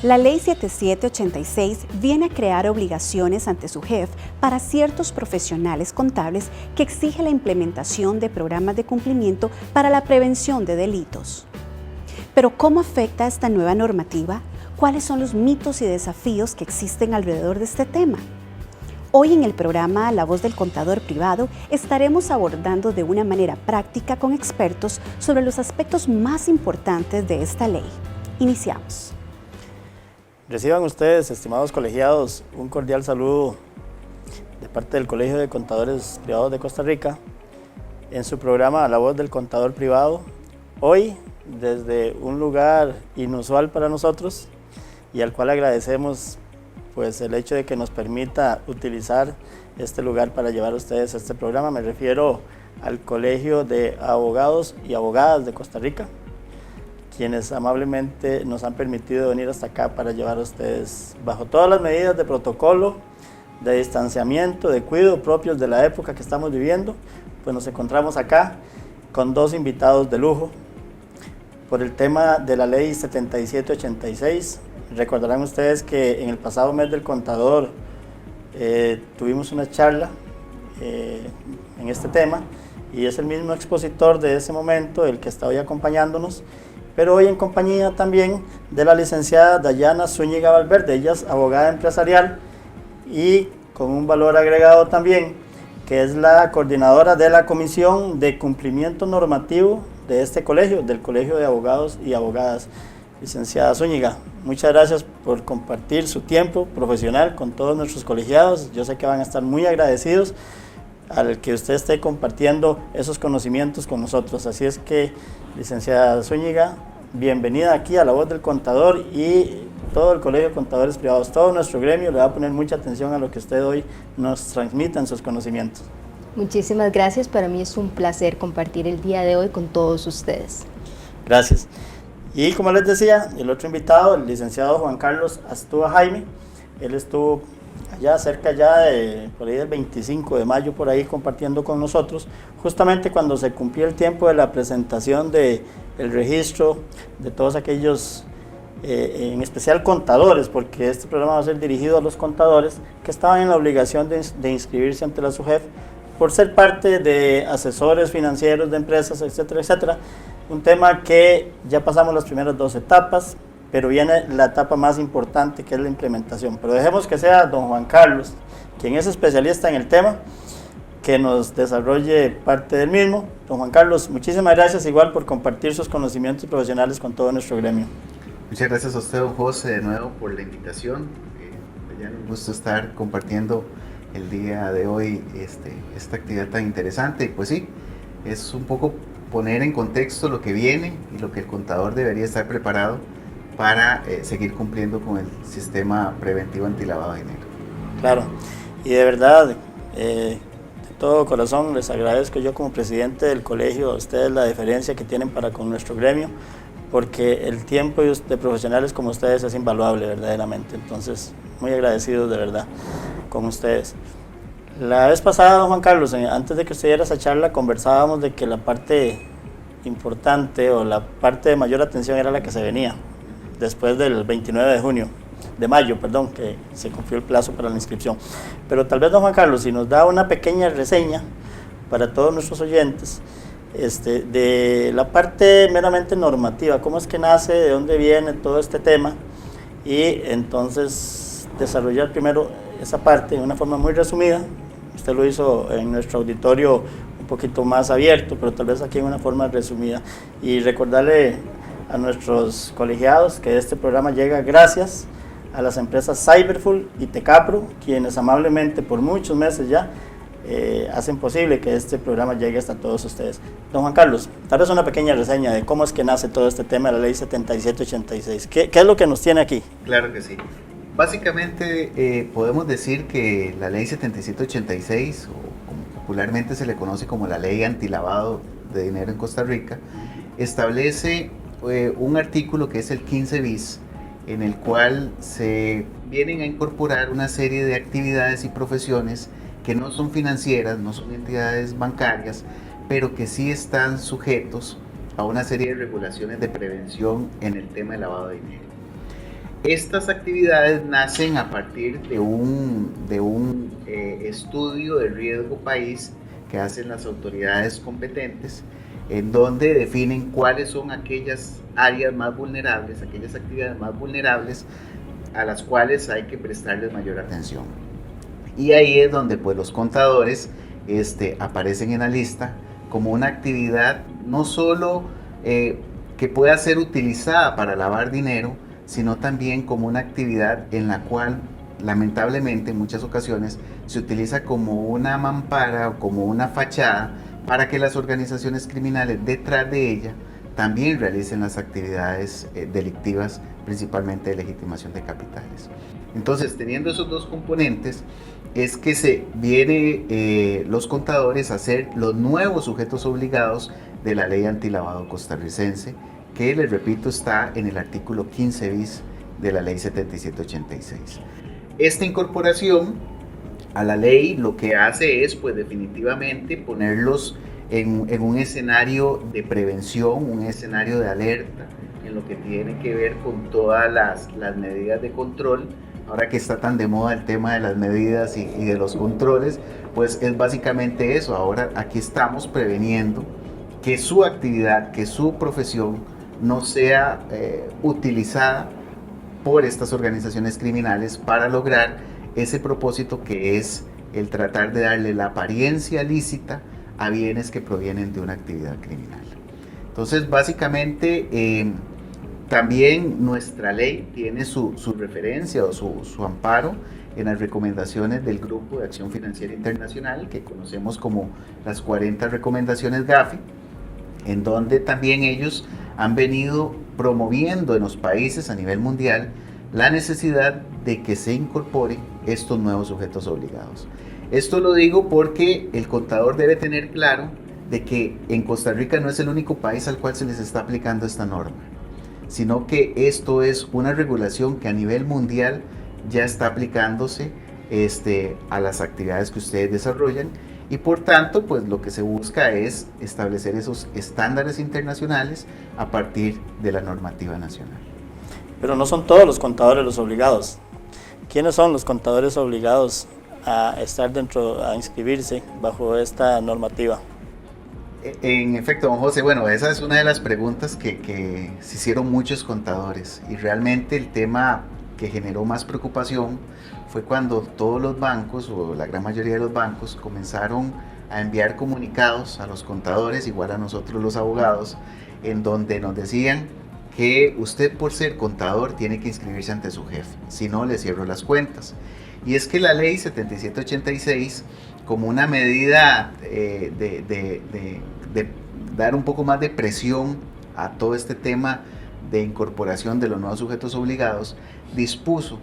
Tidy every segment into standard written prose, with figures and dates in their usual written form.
La Ley 7786 viene a crear obligaciones ante su SUGEF para ciertos profesionales contables que exige la implementación de programas de cumplimiento para la prevención de delitos. Pero ¿cómo afecta esta nueva normativa? ¿Cuáles son los mitos y desafíos que existen alrededor de este tema? Hoy en el programa La Voz del Contador Privado estaremos abordando de una manera práctica con expertos sobre los aspectos más importantes de esta ley. Iniciamos. Reciban ustedes, estimados colegiados, un cordial saludo de parte del Colegio de Contadores Privados de Costa Rica en su programa La Voz del Contador Privado. Hoy, desde un lugar inusual para nosotros y al cual agradecemos pues, el hecho de que nos permita utilizar este lugar para llevar a ustedes este programa. Me refiero al Colegio de Abogados y Abogadas de Costa Rica, quienes amablemente nos han permitido venir hasta acá para llevar a ustedes, bajo todas las medidas de protocolo, de distanciamiento, de cuidado propios de la época que estamos viviendo, pues nos encontramos acá con dos invitados de lujo por el tema de la Ley 7786. Recordarán ustedes que en el pasado mes del contador tuvimos una charla en este tema y es el mismo expositor de ese momento el que está hoy acompañándonos, pero hoy en compañía también de la licenciada Dayana Zúñiga Valverde. Ella es abogada empresarial y con un valor agregado también, que es la coordinadora de la Comisión de Cumplimiento Normativo de este colegio, del Colegio de Abogados y Abogadas. Licenciada Zúñiga, muchas gracias por compartir su tiempo profesional con todos nuestros colegiados. Yo sé que van a estar muy agradecidos al que usted esté compartiendo esos conocimientos con nosotros. Así es que, licenciada Zúñiga, bienvenida aquí a La Voz del Contador, y todo el Colegio de Contadores Privados, todo nuestro gremio le va a poner mucha atención a lo que usted hoy nos transmita en sus conocimientos. Muchísimas gracias, para mí es un placer compartir el día de hoy con todos ustedes. Gracias. Y como les decía, el otro invitado, el licenciado Juan Carlos Astúa Jaime, él estuvo allá cerca ya de por ahí del 25 de mayo por ahí compartiendo con nosotros, justamente cuando se cumplió el tiempo de la presentación del registro de todos aquellos, en especial contadores, porque este programa va a ser dirigido a los contadores que estaban en la obligación de inscribirse ante la SUGEF por ser parte de asesores financieros de empresas, etcétera, etcétera. Un tema que ya pasamos las primeras dos etapas, pero viene la etapa más importante, que es la implementación. Pero dejemos que sea don Juan Carlos, quien es especialista en el tema, que nos desarrolle parte del mismo. Don Juan Carlos, muchísimas gracias igual por compartir sus conocimientos profesionales con todo nuestro gremio. Muchas gracias a usted, don José, de nuevo por la invitación. Ya nos gusta estar compartiendo el día de hoy esta actividad tan interesante. Y pues sí, es un poco poner en contexto lo que viene y lo que el contador debería estar preparado para seguir cumpliendo con el sistema preventivo antilavado de dinero. Claro, y de verdad, de todo corazón les agradezco yo como presidente del colegio a ustedes la deferencia que tienen para con nuestro gremio, porque el tiempo de profesionales como ustedes es invaluable verdaderamente. Entonces, muy agradecidos de verdad con ustedes. La vez pasada, don Juan Carlos, antes de que usted diera esa charla, conversábamos de que la parte importante o la parte de mayor atención era la que se venía después del 29 de mayo, que se cumplió el plazo para la inscripción. Pero tal vez, don Juan Carlos, si nos da una pequeña reseña para todos nuestros oyentes de la parte meramente normativa, cómo es que nace, de dónde viene todo este tema, y entonces desarrollar primero esa parte de una forma muy resumida. Usted lo hizo en nuestro auditorio un poquito más abierto, pero tal vez aquí en una forma resumida. Y recordarle a nuestros colegiados que este programa llega gracias a las empresas Cyberful y Tecapro, quienes amablemente por muchos meses ya hacen posible que este programa llegue hasta todos ustedes. Don Juan Carlos, tal vez una pequeña reseña de cómo es que nace todo este tema de la Ley 7786. ¿Qué es lo que nos tiene aquí? Claro que sí. Básicamente podemos decir que la Ley 7786, o como popularmente se le conoce como la Ley Antilavado de Dinero en Costa Rica, establece un artículo que es el 15 bis, en el cual se vienen a incorporar una serie de actividades y profesiones que no son financieras, no son entidades bancarias, pero que sí están sujetos a una serie de regulaciones de prevención en el tema del lavado de dinero. Estas actividades nacen a partir de un estudio de riesgo país que hacen las autoridades competentes, en donde definen cuáles son aquellas áreas más vulnerables, aquellas actividades más vulnerables a las cuales hay que prestarles mayor atención. Y ahí es donde pues los contadores aparecen en la lista como una actividad no solo que pueda ser utilizada para lavar dinero, sino también como una actividad en la cual lamentablemente en muchas ocasiones se utiliza como una mampara o como una fachada para que las organizaciones criminales detrás de ella también realicen las actividades delictivas, principalmente de legitimación de capitales. Entonces, teniendo esos dos componentes, es que se viene los contadores a ser los nuevos sujetos obligados de la ley antilavado costarricense, que les repito está en el artículo 15 bis de la ley 7786. Esta incorporación a la ley lo que hace es pues definitivamente ponerlos en un escenario de prevención, un escenario de alerta en lo que tiene que ver con todas las medidas de control. Ahora que está tan de moda el tema de las medidas y de los controles, pues es básicamente eso. Ahora aquí estamos preveniendo que su actividad, que su profesión no sea utilizada por estas organizaciones criminales para lograr ese propósito que es el tratar de darle la apariencia lícita a bienes que provienen de una actividad criminal. Entonces, básicamente, también nuestra ley tiene su referencia o su amparo en las recomendaciones del Grupo de Acción Financiera Internacional, que conocemos como las 40 recomendaciones GAFI, en donde también ellos han venido promoviendo en los países a nivel mundial la necesidad de que se incorporen estos nuevos sujetos obligados. Esto lo digo porque el contador debe tener claro de que en Costa Rica no es el único país al cual se les está aplicando esta norma, sino que esto es una regulación que a nivel mundial ya está aplicándose a las actividades que ustedes desarrollan, y por tanto pues lo que se busca es establecer esos estándares internacionales a partir de la normativa nacional. Pero no son todos los contadores los obligados. ¿Quiénes son los contadores obligados a inscribirse bajo esta normativa? En efecto, don José, bueno, esa es una de las preguntas que se hicieron muchos contadores, y realmente el tema que generó más preocupación fue cuando todos los bancos, o la gran mayoría de los bancos, comenzaron a enviar comunicados a los contadores, igual a nosotros los abogados, en donde nos decían que usted por ser contador tiene que inscribirse ante su jefe, si no le cierro las cuentas. Y es que la ley 7786, como una medida de dar un poco más de presión a todo este tema de incorporación de los nuevos sujetos obligados, dispuso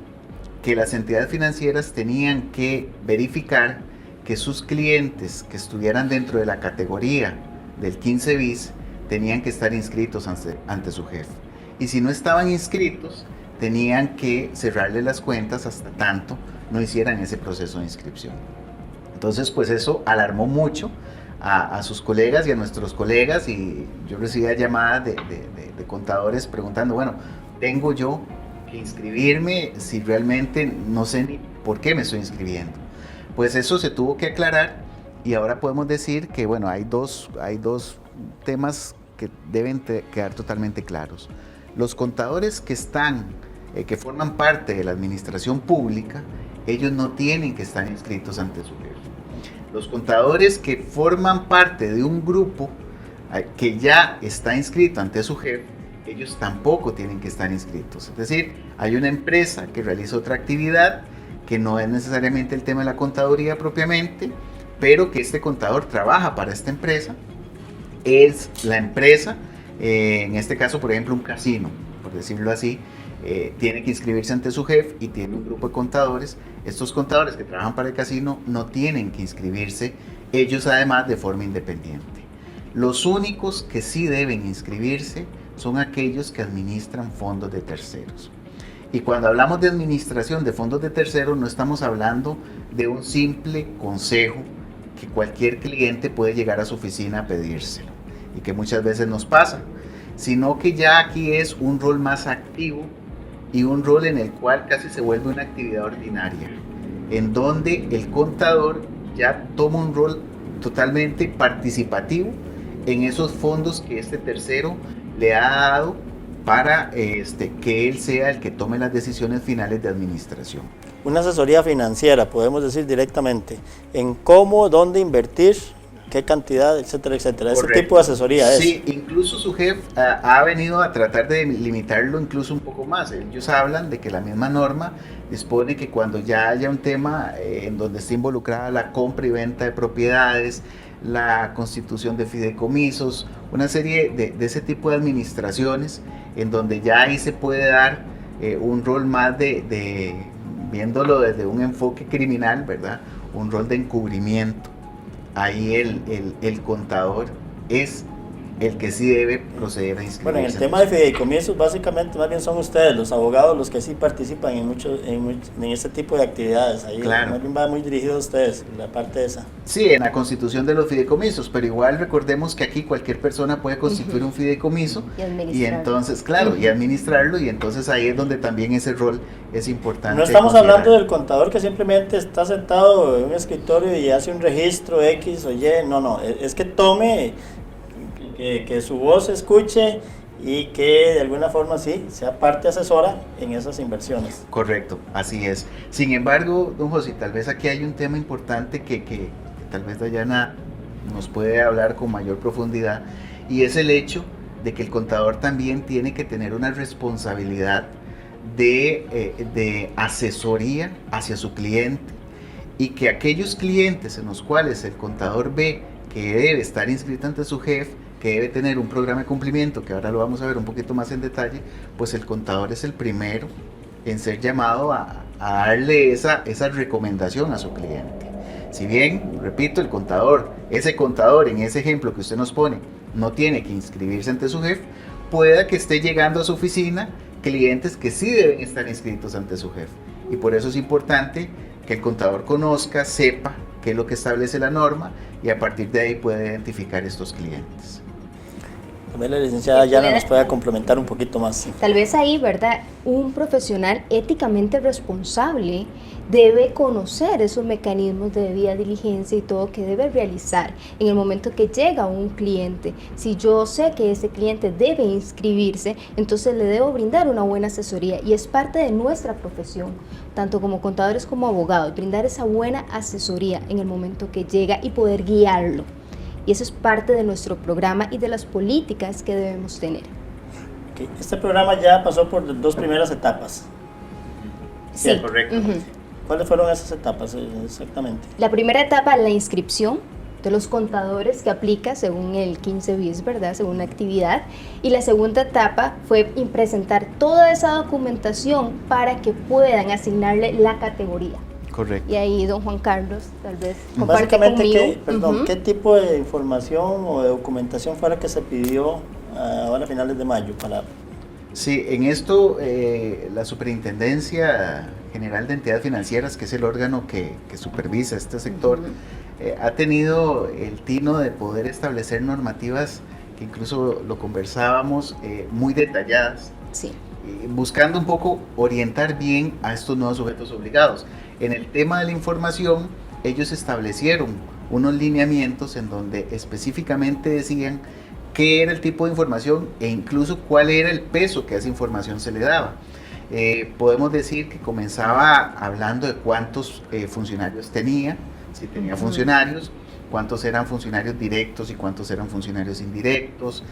que las entidades financieras tenían que verificar que sus clientes que estuvieran dentro de la categoría del 15 bis tenían que estar inscritos ante su jefe. Y si no estaban inscritos, tenían que cerrarle las cuentas hasta tanto no hicieran ese proceso de inscripción. Entonces, pues eso alarmó mucho a sus colegas y a nuestros colegas, y yo recibía llamadas de contadores preguntando, bueno, ¿tengo yo que inscribirme si realmente no sé ni por qué me estoy inscribiendo? Pues eso se tuvo que aclarar, y ahora podemos decir que, bueno, hay dos temas que deben quedar totalmente claros. Los contadores que forman parte de la administración pública, ellos no tienen que estar inscritos ante su jefe. Los contadores que forman parte de un grupo que ya está inscrito ante su jefe, ellos tampoco tienen que estar inscritos. Es decir, hay una empresa que realiza otra actividad que no es necesariamente el tema de la contaduría propiamente, pero que este contador trabaja para esta empresa. Es la empresa, en este caso por ejemplo un casino, por decirlo así, tiene que inscribirse ante su jefe y tiene un grupo de contadores. Estos contadores que trabajan para el casino no tienen que inscribirse ellos, además, de forma independiente. Los únicos que sí deben inscribirse son aquellos que administran fondos de terceros. Y cuando hablamos de administración de fondos de terceros, no estamos hablando de un simple consejo que cualquier cliente puede llegar a su oficina a pedírselo, y que muchas veces nos pasa, sino que ya aquí es un rol más activo y un rol en el cual casi se vuelve una actividad ordinaria, en donde el contador ya toma un rol totalmente participativo en esos fondos que este tercero le ha dado para que él sea el que tome las decisiones finales de administración. Una asesoría financiera, podemos decir directamente, en cómo, dónde invertir, qué cantidad, etcétera, etcétera. Correcto. Ese tipo de asesoría es. Sí, incluso su jefe ha venido a tratar de limitarlo incluso un poco más. Ellos hablan de que la misma norma dispone que cuando ya haya un tema en donde esté involucrada la compra y venta de propiedades, la constitución de fideicomisos, una serie de ese tipo de administraciones, en donde ya ahí se puede dar un rol más viéndolo desde un enfoque criminal, ¿verdad? Un rol de encubrimiento. Ahí el contador es el que sí debe proceder a inscribirse. Bueno, en el tema de fideicomisos, básicamente más bien son ustedes, los abogados, los que sí participan en este tipo de actividades. Ahí claro. Más bien va muy dirigido a ustedes, la parte esa. Sí, en la constitución de los fideicomisos, pero igual recordemos que aquí cualquier persona puede constituir un fideicomiso y entonces, claro, y administrarlo, y entonces ahí es donde también ese rol es importante. No estamos hablando del contador que simplemente está sentado en un escritorio y hace un registro X o Y, no, es que tome, que su voz se escuche y que de alguna forma sí sea parte asesora en esas inversiones. Correcto, así es. Sin embargo, don José, tal vez aquí hay un tema importante que tal vez Dayana nos puede hablar con mayor profundidad, y es el hecho de que el contador también tiene que tener una responsabilidad de asesoría hacia su cliente, y que aquellos clientes en los cuales el contador ve que debe estar inscrito ante su jefe, que debe tener un programa de cumplimiento, que ahora lo vamos a ver un poquito más en detalle, pues el contador es el primero en ser llamado a darle esa recomendación a su cliente. Si bien, repito, ese contador en ese ejemplo que usted nos pone, no tiene que inscribirse ante su jefe, pueda que esté llegando a su oficina clientes que sí deben estar inscritos ante su jefe. Y por eso es importante que el contador conozca, sepa qué es lo que establece la norma, y a partir de ahí puede identificar estos clientes. También la licenciada Yana nos puede complementar un poquito más. Tal vez ahí, ¿verdad? Un profesional éticamente responsable debe conocer esos mecanismos de debida diligencia y todo que debe realizar en el momento que llega un cliente. Si yo sé que ese cliente debe inscribirse, entonces le debo brindar una buena asesoría, y es parte de nuestra profesión, tanto como contadores como abogados, brindar esa buena asesoría en el momento que llega y poder guiarlo. Y eso es parte de nuestro programa y de las políticas que debemos tener. Okay. Este programa ya pasó por 2 primeras etapas. Sí, correcto. ¿Cuáles fueron esas etapas exactamente? La primera etapa, la inscripción de los contadores que aplica según el 15 bis, ¿verdad? Según la actividad. Y la segunda etapa fue presentar toda esa documentación para que puedan asignarle la categoría. Correcto. Y ahí don Juan Carlos tal vez comparte básicamente, conmigo. ¿qué tipo de información o de documentación fue la que se pidió ahora a finales de mayo? Sí, en esto la Superintendencia General de Entidades Financieras, que es el órgano que supervisa este sector, ha tenido el tino de poder establecer normativas que incluso lo conversábamos, muy detalladas, Sí. buscando un poco orientar bien a estos nuevos sujetos obligados. En el tema de la información, ellos establecieron unos lineamientos en donde específicamente decían qué era el tipo de información e incluso cuál era el peso que a esa información se le daba. Podemos decir que comenzaba hablando de cuántos funcionarios tenía, si tenía funcionarios, cuántos eran funcionarios directos y cuántos eran funcionarios indirectos.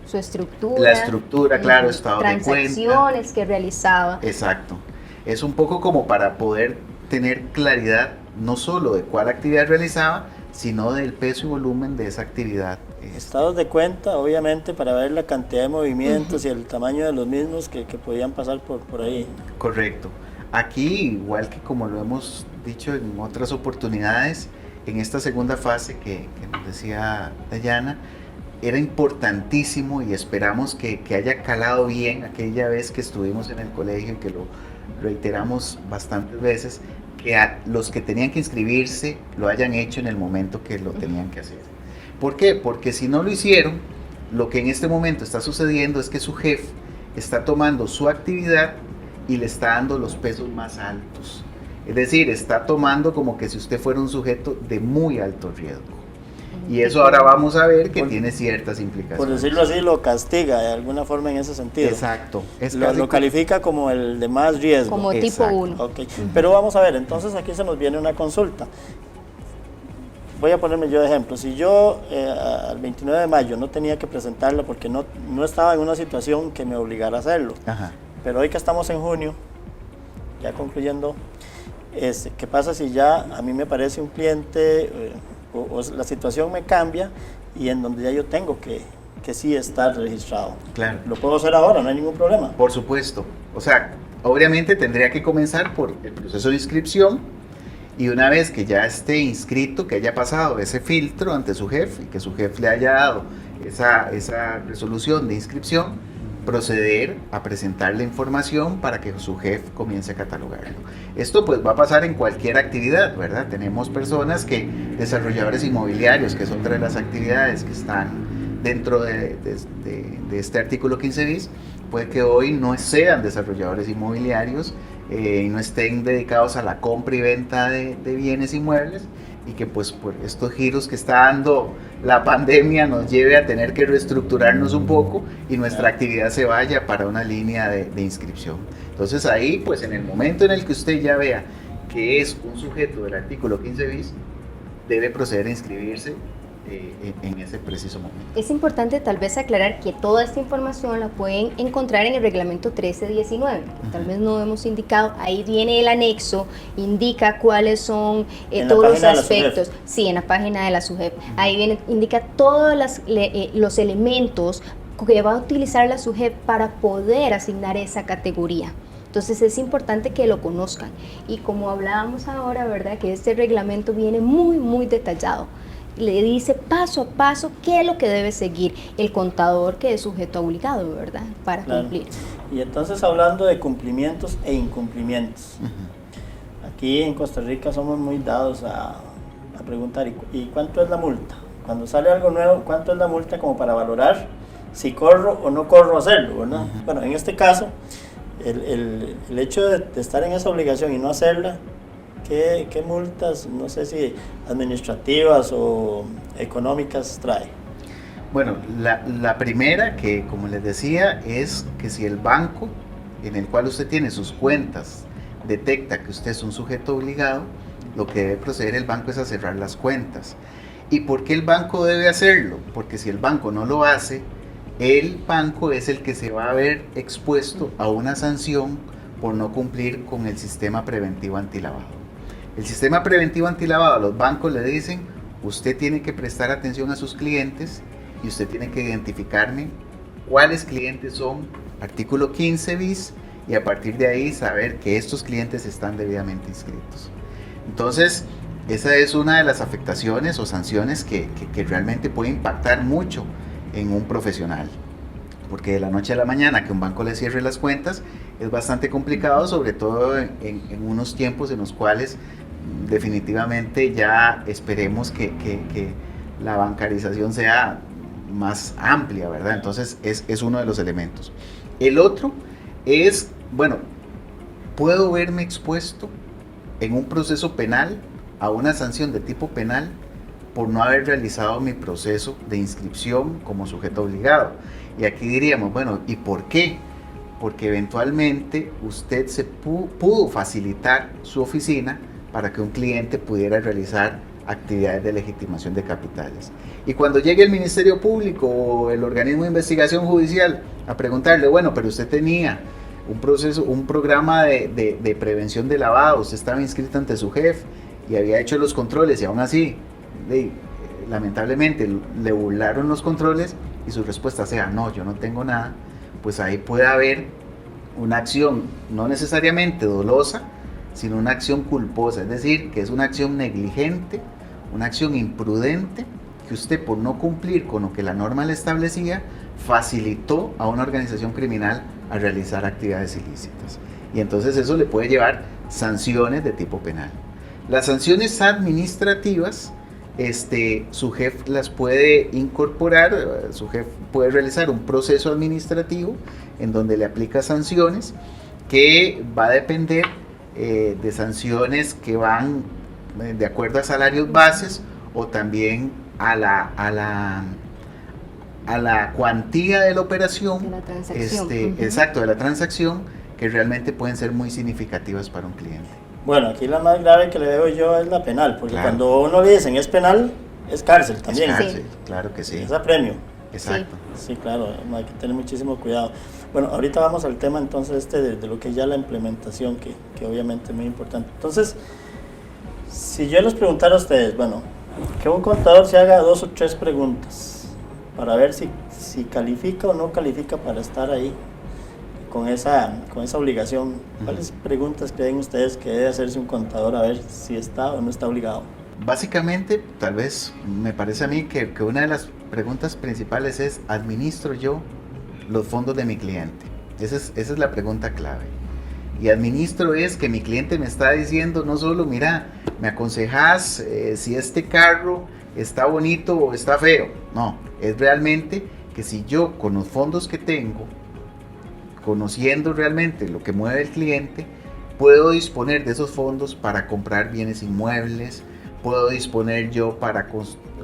Su estructura. La estructura, claro, estado de cuenta. Transacciones que realizaba. Exacto. Es un poco como para poder tener claridad no solo de cuál actividad realizaba, sino del peso y volumen de esa actividad. Estados de cuenta, obviamente, para ver la cantidad de movimientos y el tamaño de los mismos que podían pasar por ahí. Correcto. Aquí, igual que como lo hemos dicho en otras oportunidades, en esta segunda fase que nos decía Dayana, era importantísimo, y esperamos que haya calado bien aquella vez que estuvimos en el colegio y que lo reiteramos bastantes veces, que a los que tenían que inscribirse lo hayan hecho en el momento que lo tenían que hacer. ¿Por qué? Porque si no lo hicieron, lo que en este momento está sucediendo es que su jefe está tomando su actividad y le está dando los pesos más altos. Es decir, está tomando como que si usted fuera un sujeto de muy alto riesgo. Y eso ahora vamos a ver que tiene ciertas implicaciones. Por decirlo así, lo castiga de alguna forma en ese sentido. Exacto. Lo califica como el de más riesgo. Como tipo 1. Okay. Pero vamos a ver, entonces aquí se nos viene una consulta. Voy a ponerme yo de ejemplo. Si yo al 29 de mayo no tenía que presentarlo porque no estaba en una situación que me obligara a hacerlo. Ajá. Pero hoy que estamos en junio, ya concluyendo, ¿qué pasa si ya a mí me parece un cliente o la situación me cambia y en donde ya yo tengo que sí estar registrado? Claro. Lo puedo hacer ahora, no hay ningún problema. Por supuesto. O sea, obviamente tendría que comenzar por el proceso de inscripción y una vez que ya esté inscrito, que haya pasado ese filtro ante su jefe y que su jefe le haya dado esa resolución de inscripción, proceder a presentar la información para que su jefe comience a catalogarlo. Esto pues va a pasar en cualquier actividad, ¿verdad? Tenemos personas desarrolladores inmobiliarios, que es otra de las actividades que están dentro de este artículo 15 bis, puede que hoy no sean desarrolladores inmobiliarios y no estén dedicados a la compra y venta de bienes inmuebles, y que pues por estos giros que está dando la pandemia nos lleve a tener que reestructurarnos un poco y nuestra actividad se vaya para una línea de inscripción. Entonces ahí, pues en el momento en el que usted ya vea que es un sujeto del artículo 15 bis, debe proceder a inscribirse en ese preciso momento. Es importante tal vez aclarar que toda esta información la pueden encontrar en el reglamento 1319, tal vez no hemos indicado, ahí viene el anexo, indica cuáles son todos los aspectos, sí, en la página de la SUGEF, ahí viene, indica todos los elementos que va a utilizar la SUGEF para poder asignar esa categoría. Entonces es importante que lo conozcan, y como hablábamos ahora, ¿verdad?, que este reglamento viene muy detallado. Le dice paso a paso qué es lo que debe seguir el contador, que es sujeto obligado, ¿verdad?, para cumplir. Y entonces, hablando de cumplimientos e incumplimientos, aquí en Costa Rica somos muy dados a preguntar, ¿y cuánto es la multa? Cuando sale algo nuevo, ¿cuánto es la multa como para valorar si corro o no corro a hacerlo, ¿verdad? Bueno, en este caso, el hecho de estar en esa obligación y no hacerla, ¿qué multas, no sé si administrativas o económicas trae? Bueno, la primera, que como les decía, es que si el banco en el cual usted tiene sus cuentas detecta que usted es un sujeto obligado, lo que debe proceder el banco es a cerrar las cuentas. ¿Y por qué el banco debe hacerlo? Porque si el banco no lo hace, el banco es el que se va a ver expuesto a una sanción por no cumplir con el sistema preventivo antilavado. El sistema preventivo antilavado, a los bancos le dicen, usted tiene que prestar atención a sus clientes y usted tiene que identificarme cuáles clientes son, artículo 15 bis, y a partir de ahí saber que estos clientes están debidamente inscritos. Entonces, esa es una de las afectaciones o sanciones que realmente puede impactar mucho en un profesional. Porque de la noche a la mañana que un banco le cierre las cuentas es bastante complicado, sobre todo en unos tiempos en los cuales definitivamente ya esperemos que la bancarización sea más amplia, ¿verdad? Entonces es uno de los elementos. El otro es, bueno, puedo verme expuesto en un proceso penal a una sanción de tipo penal por no haber realizado mi proceso de inscripción como sujeto obligado. Y aquí diríamos, bueno, ¿y por qué? Porque eventualmente usted se pudo facilitar su oficina para que un cliente pudiera realizar actividades de legitimación de capitales. Y cuando llegue el Ministerio Público o el organismo de investigación judicial a preguntarle, bueno, pero usted tenía un programa de prevención de lavado, usted estaba inscrito ante su jefe y había hecho los controles y aún así, lamentablemente, le burlaron los controles y su respuesta sea, no, yo no tengo nada, pues ahí puede haber una acción no necesariamente dolosa, sino una acción culposa, es decir, que es una acción negligente, una acción imprudente, que usted por no cumplir con lo que la norma le establecía, facilitó a una organización criminal a realizar actividades ilícitas. Y entonces eso le puede llevar sanciones de tipo penal. Las sanciones administrativas su jefe las puede incorporar, su jefe puede realizar un proceso administrativo en donde le aplica sanciones que va a depender de sanciones que van de acuerdo a salarios bases o también a la cuantía de la operación, de la transacción. Exacto, de la transacción, que realmente pueden ser muy significativas para un cliente. Bueno, aquí la más grave que le veo yo es la penal, porque Claro. cuando uno le dicen es penal, es cárcel también. Es cárcel, Sí. claro que sí. Es apremio. Exacto. Sí, claro, hay que tener muchísimo cuidado. Bueno, ahorita vamos al tema entonces de lo que es ya la implementación, que obviamente es muy importante. Entonces, si yo les preguntara a ustedes, bueno, que un contador se haga 2 o 3 preguntas para ver si califica o no califica para estar ahí con esa obligación. ¿Cuáles preguntas creen ustedes que debe hacerse un contador a ver si está o no está obligado? Básicamente, tal vez me parece a mí que una de las preguntas principales es: ¿administro yo los fondos de mi cliente? Esa es la pregunta clave. Y administro es que mi cliente me está diciendo no solo, mira, me aconsejas si este carro está bonito o está feo. No, es realmente que si yo con los fondos que tengo, conociendo realmente lo que mueve el cliente, puedo disponer de esos fondos para comprar bienes inmuebles, puedo disponer yo para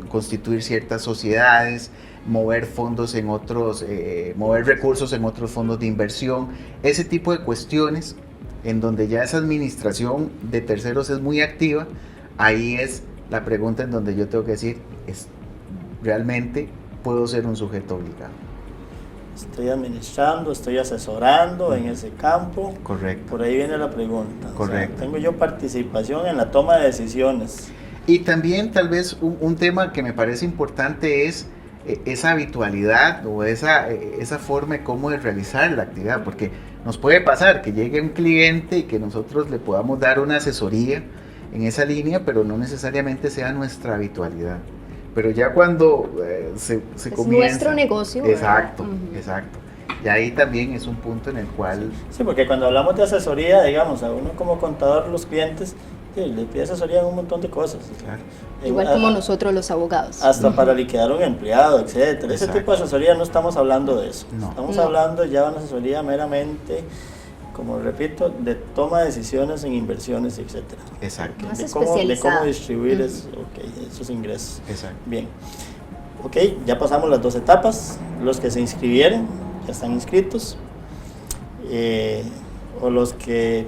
constituir ciertas sociedades, mover fondos en otros, mover recursos en otros fondos de inversión, ese tipo de cuestiones en donde ya esa administración de terceros es muy activa. Ahí es la pregunta en donde yo tengo que decir, ¿realmente puedo ser un sujeto obligado? Estoy administrando, estoy asesorando en ese campo. Correcto. Por ahí viene la pregunta. Correcto. O sea, tengo yo participación en la toma de decisiones. Y también tal vez un tema que me parece importante es esa habitualidad o esa forma de cómo de realizar la actividad, porque nos puede pasar que llegue un cliente y que nosotros le podamos dar una asesoría en esa línea, pero no necesariamente sea nuestra habitualidad. Pero ya cuando se comienza... Es nuestro negocio. Exacto, ¿verdad? exacto. Y ahí también es un punto en el cual... Sí, porque cuando hablamos de asesoría, digamos, a uno como contador, los clientes, sí, le pide asesoría en un montón de cosas. Claro. Igual como nosotros los abogados. Hasta para liquidar un empleado, etcétera. Ese Exacto. tipo de asesoría no estamos hablando de eso. No. Estamos No. hablando ya de una asesoría meramente, como repito, de toma de decisiones en inversiones, etcétera. Exacto, Más De cómo especializada. distribuir esos ingresos. exacto. Bien. Ok, ya pasamos las 2 etapas. Los que se inscribieron ya están inscritos. O los que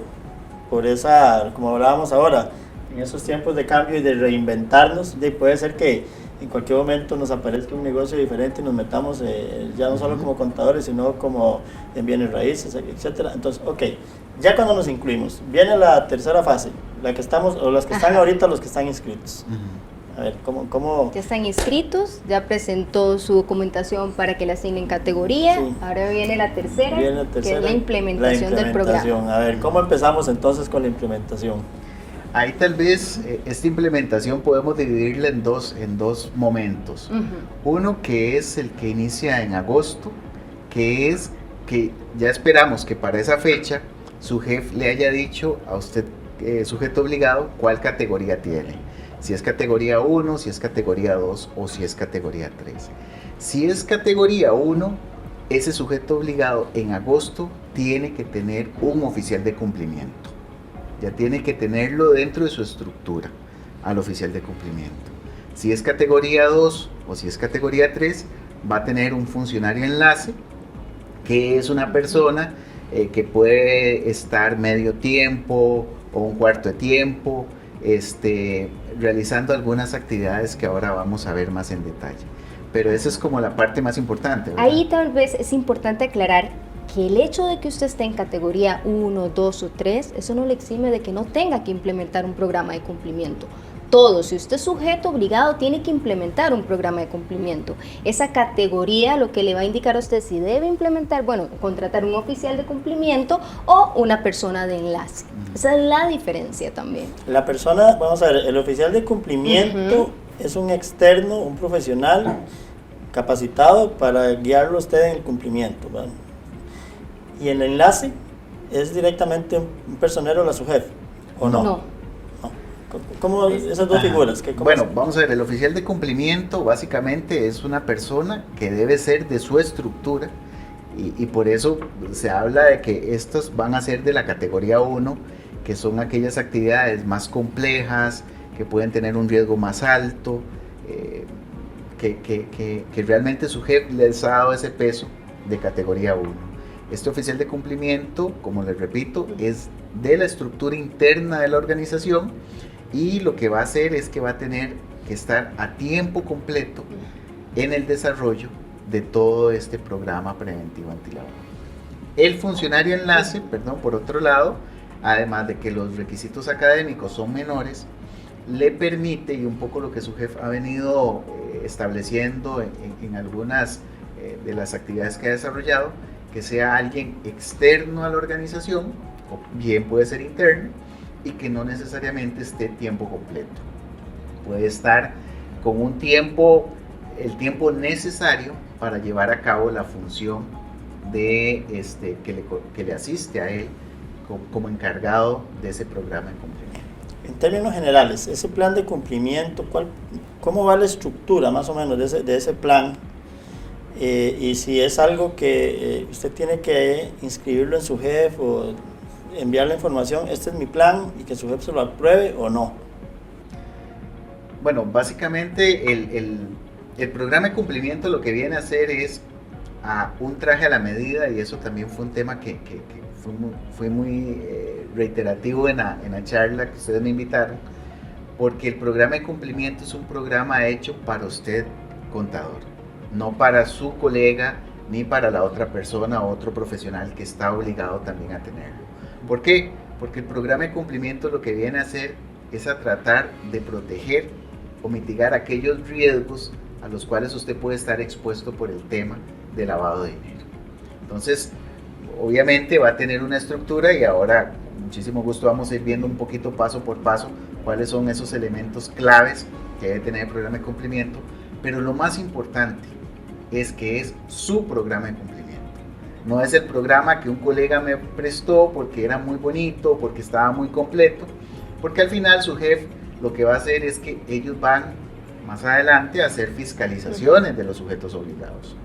por esa, como hablábamos ahora, en esos tiempos de cambio y de reinventarnos, puede ser que en cualquier momento nos aparezca un negocio diferente y nos metamos ya no solo como contadores, sino como en bienes raíces, etcétera. Entonces, ok, ya cuando nos incluimos, viene la tercera fase, la que estamos, o las que están ahorita, los que están inscritos. A ver, ¿cómo? Ya están inscritos, ya presentó su documentación para que le asignen categoría. Sí. Ahora viene la tercera, Viene la que tercera, es la implementación del programa. A ver, ¿cómo empezamos entonces con la implementación? Ahí tal vez esta implementación podemos dividirla en dos momentos. Uno que es el que inicia en agosto, que es que ya esperamos que para esa fecha su jefe le haya dicho a usted, sujeto obligado, cuál categoría tiene. Si es categoría 1, si es categoría 2 o si es categoría 3. Si es categoría 1, ese sujeto obligado en agosto tiene que tener un oficial de cumplimiento. Ya tiene que tenerlo dentro de su estructura al oficial de cumplimiento. Si es categoría 2 o si es categoría 3, va a tener un funcionario enlace, que es una persona que puede estar medio tiempo o un cuarto de tiempo, realizando algunas actividades que ahora vamos a ver más en detalle. Pero esa es como la parte más importante, ¿verdad? Ahí tal vez es importante aclarar que el hecho de que usted esté en categoría 1, 2 o 3, eso no le exime de que no tenga que implementar un programa de cumplimiento. Todo, si usted es sujeto obligado, tiene que implementar un programa de cumplimiento. Esa categoría lo que le va a indicar a usted si debe implementar, bueno, contratar un oficial de cumplimiento o una persona de enlace. Esa es la diferencia también. La persona, vamos a ver, el oficial de cumplimiento es un externo, un profesional capacitado para guiarlo a usted en el cumplimiento, ¿verdad? Y el enlace es directamente un personero de su jefe, ¿o no? No. ¿Cómo esas dos figuras? Bueno, vamos a ver, el oficial de cumplimiento básicamente es una persona que debe ser de su estructura y por eso se habla de que estos van a ser de la categoría 1, que son aquellas actividades más complejas, que pueden tener un riesgo más alto, que realmente su jefe les ha dado ese peso de categoría 1. Este oficial de cumplimiento, como les repito, es de la estructura interna de la organización y lo que va a hacer es que va a tener que estar a tiempo completo en el desarrollo de todo este programa preventivo antilavado. El funcionario enlace, por otro lado, además de que los requisitos académicos son menores, le permite, y un poco lo que su jefe ha venido estableciendo en algunas de las actividades que ha desarrollado, que sea alguien externo a la organización, o bien puede ser interno, y que no necesariamente esté tiempo completo. Puede estar con un tiempo, el tiempo necesario para llevar a cabo la función de que le asiste a él como encargado de ese programa de cumplimiento. En términos generales, ese plan de cumplimiento, ¿cómo va la estructura más o menos de ese plan? Y si es algo que usted tiene que inscribirlo en su jefe o enviar la información, este es mi plan, y que su jefe se lo apruebe o no. Bueno, básicamente el programa de cumplimiento lo que viene a hacer es un traje a la medida, y eso también fue un tema que fue muy reiterativo en la charla que ustedes me invitaron, porque el programa de cumplimiento es un programa hecho para usted, contador, no para su colega ni para la otra persona o otro profesional que está obligado también a tenerlo. ¿Por qué? Porque el programa de cumplimiento lo que viene a hacer es a tratar de proteger o mitigar aquellos riesgos a los cuales usted puede estar expuesto por el tema de lavado de dinero. Entonces, obviamente va a tener una estructura, y ahora con muchísimo gusto vamos a ir viendo un poquito paso por paso cuáles son esos elementos claves que debe tener el programa de cumplimiento, pero lo más importante es que es su programa de cumplimiento. No es el programa que un colega me prestó porque era muy bonito, porque estaba muy completo, porque al final su jefe lo que va a hacer es que ellos van más adelante a hacer fiscalizaciones de los sujetos obligados.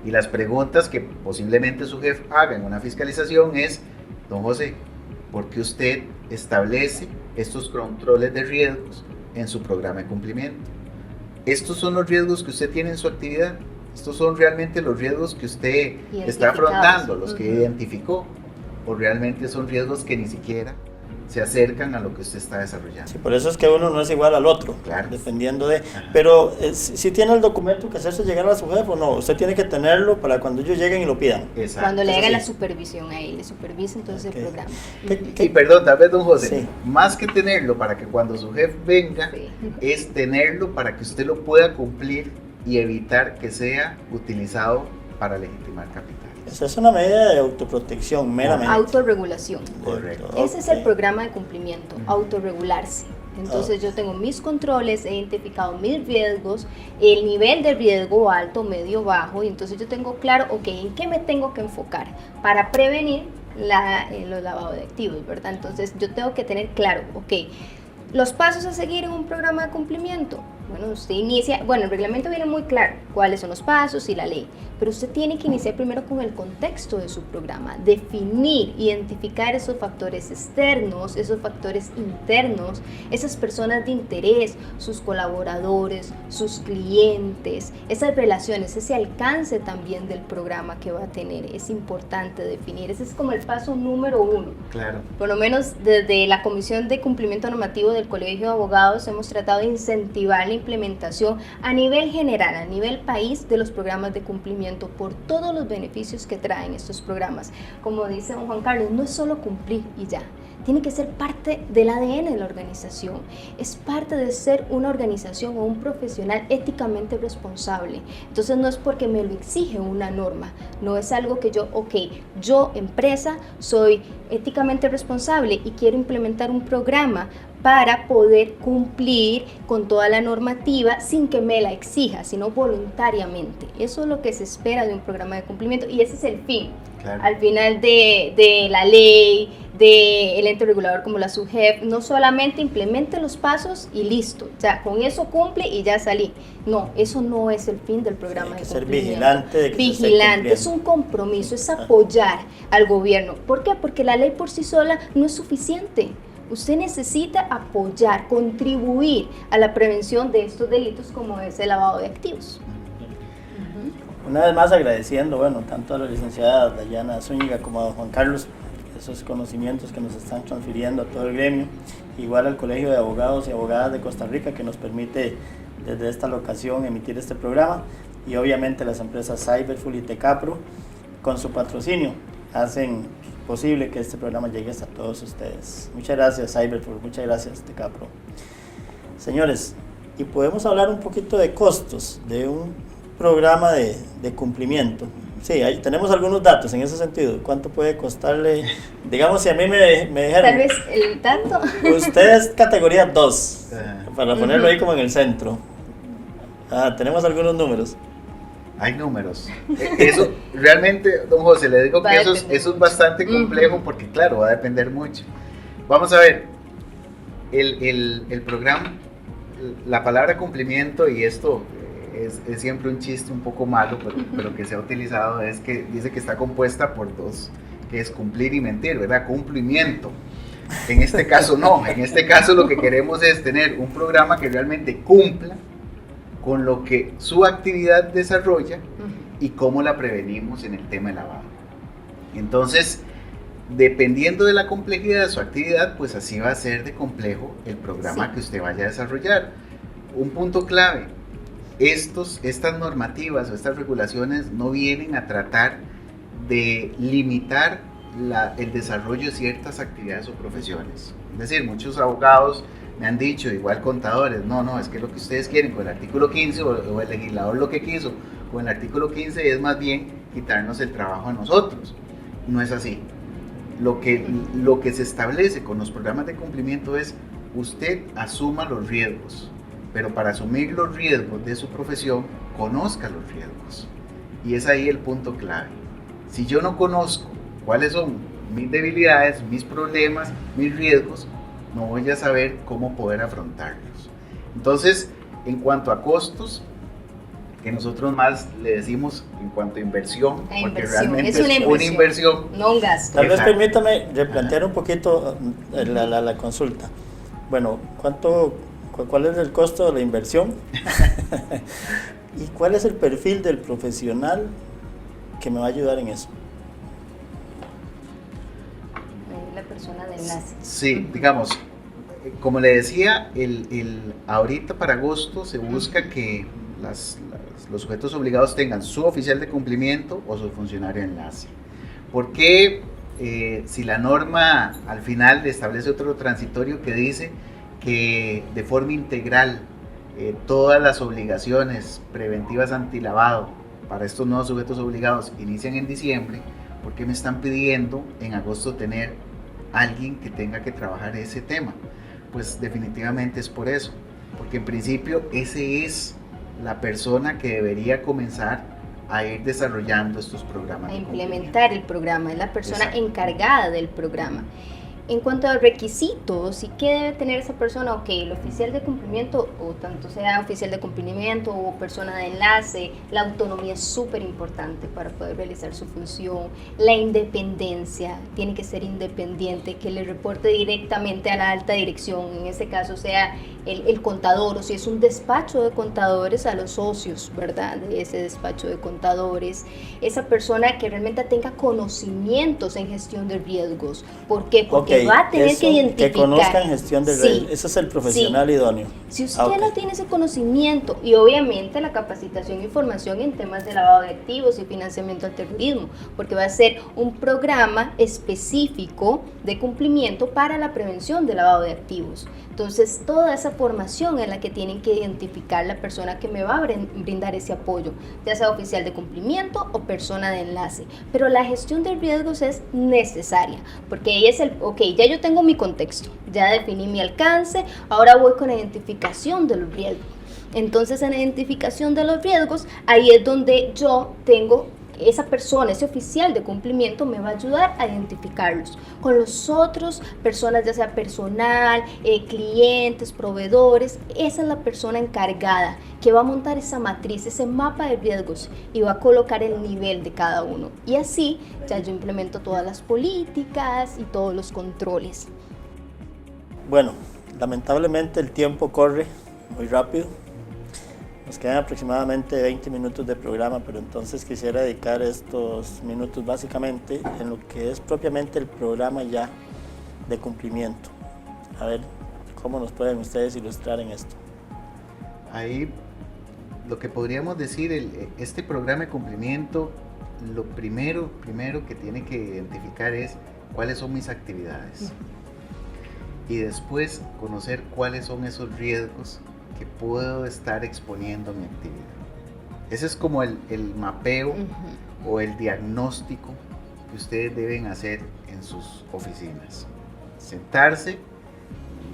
Y las preguntas que posiblemente su jefe haga en una fiscalización es: don José, ¿por qué usted establece estos controles de riesgos en su programa de cumplimiento? ¿Estos son los riesgos que usted tiene en su actividad? ¿Estos son realmente los riesgos que usted está afrontando, los que identificó? ¿O realmente son riesgos que ni siquiera se acercan a lo que usted está desarrollando? Sí, por eso es que uno no es igual al otro, claro, dependiendo de... Ajá. Pero si tiene el documento que hacerse llegar a su jefe o no, usted tiene que tenerlo para cuando ellos lleguen y lo pidan. Exacto. Cuando le haga la supervisión a él, le supervisa entonces el programa. Y perdón, tal vez don José, más que tenerlo para que cuando su jefe venga, es tenerlo para que usted lo pueda cumplir y evitar que sea utilizado para legitimar capital. Esa es una medida de autoprotección meramente. Autorregulación. Correcto. Ese es el programa de cumplimiento, autorregularse. Entonces yo tengo mis controles, he identificado mis riesgos, el nivel de riesgo alto, medio, bajo, y entonces yo tengo claro, ok, ¿en qué me tengo que enfocar para prevenir los lavados de activos, verdad? Entonces yo tengo que tener claro, ok, los pasos a seguir en un programa de cumplimiento. Bueno, usted inicia, bueno, el reglamento viene muy claro, cuáles son los pasos y la ley, pero usted tiene que iniciar primero con el contexto de su programa, definir, identificar esos factores externos, esos factores internos, esas personas de interés, sus colaboradores, sus clientes, esas relaciones, ese alcance también del programa que va a tener, es importante definir, ese es como el paso número 1. Claro. Por lo menos desde la Comisión de Cumplimiento Normativo del Colegio de Abogados hemos tratado de incentivar la implementación a nivel general, a nivel país, de los programas de cumplimiento por todos los beneficios que traen estos programas. Como dice don Juan Carlos, no es solo cumplir y ya, tiene que ser parte del ADN de la organización, es parte de ser una organización o un profesional éticamente responsable. Entonces no es porque me lo exige una norma, no es algo que yo empresa soy éticamente responsable y quiero implementar un programa para poder cumplir con toda la normativa sin que me la exija, sino voluntariamente. Eso es lo que se espera de un programa de cumplimiento y ese es el fin, Claro. Al final de la ley, del ente regulador como la SUGEF, no solamente implemente los pasos y listo, ya con eso cumple y ya salí. No, eso no es el fin del programa de ser cumplimiento. vigilante de que se esté Vigilante, cumpliendo. es un compromiso, es apoyar al gobierno. ¿Por qué? Porque la ley por sí sola no es suficiente. Usted necesita apoyar, contribuir a la prevención de estos delitos como es el lavado de activos. Una vez más agradeciendo, bueno, tanto a la licenciada Dayana Zúñiga como a Juan Carlos, esos conocimientos que nos están transfiriendo a todo el gremio, igual al Colegio de Abogados y Abogadas de Costa Rica que nos permite desde esta locación emitir este programa, y obviamente las empresas Cyberfull y Tecapro con su patrocinio hacen posible que este programa llegue hasta todos ustedes. Muchas gracias Cyberfull, muchas gracias Tecapro. Señores, y podemos hablar un poquito de costos de un programa de cumplimiento. Sí, tenemos algunos datos en ese sentido. ¿Cuánto puede costarle? Digamos, si a mí me dijeron... Tal vez el dato... Usted es categoría 2, para ponerlo ahí como en el centro. Tenemos algunos números. Hay números. Eso, realmente, don José, le digo que eso es bastante complejo porque, claro, va a depender mucho. Vamos a ver, el programa, la palabra cumplimiento, y esto es siempre un chiste un poco malo, pero que se ha utilizado, es que dice que está compuesta por dos, que es cumplir y mentir, ¿verdad? Cumplimiento. En este caso no, en este caso lo que queremos es tener un programa que realmente cumpla con lo que su actividad desarrolla y cómo la prevenimos en el tema de lavado. Entonces, dependiendo de la complejidad de su actividad, pues así va a ser de complejo el programa que usted vaya a desarrollar. Un punto clave, estas normativas o estas regulaciones no vienen a tratar de limitar el desarrollo de ciertas actividades o profesiones. Es decir, muchos abogados me han dicho, igual contadores, no, es que lo que ustedes quieren con el artículo 15 o el legislador lo que quiso con el artículo 15 es más bien quitarnos el trabajo a nosotros. No es así. Lo que se establece con los programas de cumplimiento es usted asuma los riesgos, pero para asumir los riesgos de su profesión, conozca los riesgos. Y es ahí el punto clave. Si yo no conozco cuáles son mis debilidades, mis problemas, mis riesgos, no voy a saber cómo poder afrontarlos. Entonces, en cuanto a costos, que nosotros más le decimos en cuanto a inversión, porque realmente es una inversión, no un gasto. Tal vez permítame replantear un poquito la consulta. Bueno, ¿cuál es el costo de la inversión? ¿Y cuál es el perfil del profesional que me va a ayudar en eso? La persona de enlace. Sí, digamos, como le decía, ahorita para agosto se busca que los sujetos obligados tengan su oficial de cumplimiento o su funcionario de enlace. Porque si la norma al final establece otro transitorio que dice que de forma integral todas las obligaciones preventivas antilavado para estos nuevos sujetos obligados inician en diciembre, ¿por qué me están pidiendo en agosto tener alguien que tenga que trabajar ese tema? Pues definitivamente es por eso, porque en principio ese es la persona que debería comenzar a ir desarrollando estos programas. A implementar el programa, es la persona encargada del programa. En cuanto a requisitos y qué debe tener esa persona, ok, el oficial de cumplimiento, o tanto sea oficial de cumplimiento o persona de enlace, la autonomía es súper importante para poder realizar su función, la independencia, tiene que ser independiente, que le reporte directamente a la alta dirección, en ese caso sea el contador, o si es un despacho de contadores, a los socios, ¿verdad?, de ese despacho de contadores, esa persona que realmente tenga conocimientos en gestión de riesgos. ¿Por qué? Porque va a tener que identificar. Que conozcan gestión de riesgos, ese es el profesional idóneo. Si usted no tiene ese conocimiento, y obviamente la capacitación y formación en temas de lavado de activos y financiamiento al terrorismo, porque va a ser un programa específico de cumplimiento para la prevención del lavado de activos. Entonces, toda esa formación es la que tienen que identificar la persona que me va a brindar ese apoyo, ya sea oficial de cumplimiento o persona de enlace. Pero la gestión de riesgos es necesaria, porque ahí es ya yo tengo mi contexto, ya definí mi alcance, ahora voy con la identificación de los riesgos. Entonces, en la identificación de los riesgos, ahí es donde yo tengo esa persona, ese oficial de cumplimiento me va a ayudar a identificarlos. Con los otros personas, ya sea personal, clientes, proveedores, esa es la persona encargada que va a montar esa matriz, ese mapa de riesgos y va a colocar el nivel de cada uno. Y así ya yo implemento todas las políticas y todos los controles. Bueno, lamentablemente el tiempo corre muy rápido. Nos quedan aproximadamente 20 minutos de programa, pero entonces quisiera dedicar estos minutos básicamente en lo que es propiamente el programa ya de cumplimiento. A ver, ¿cómo nos pueden ustedes ilustrar en esto? Ahí lo que podríamos decir, este programa de cumplimiento, lo primero que tiene que identificar es cuáles son mis actividades. Y después conocer cuáles son esos riesgos que puedo estar exponiendo en mi actividad. Ese es como el mapeo o el diagnóstico que ustedes deben hacer en sus oficinas. Sentarse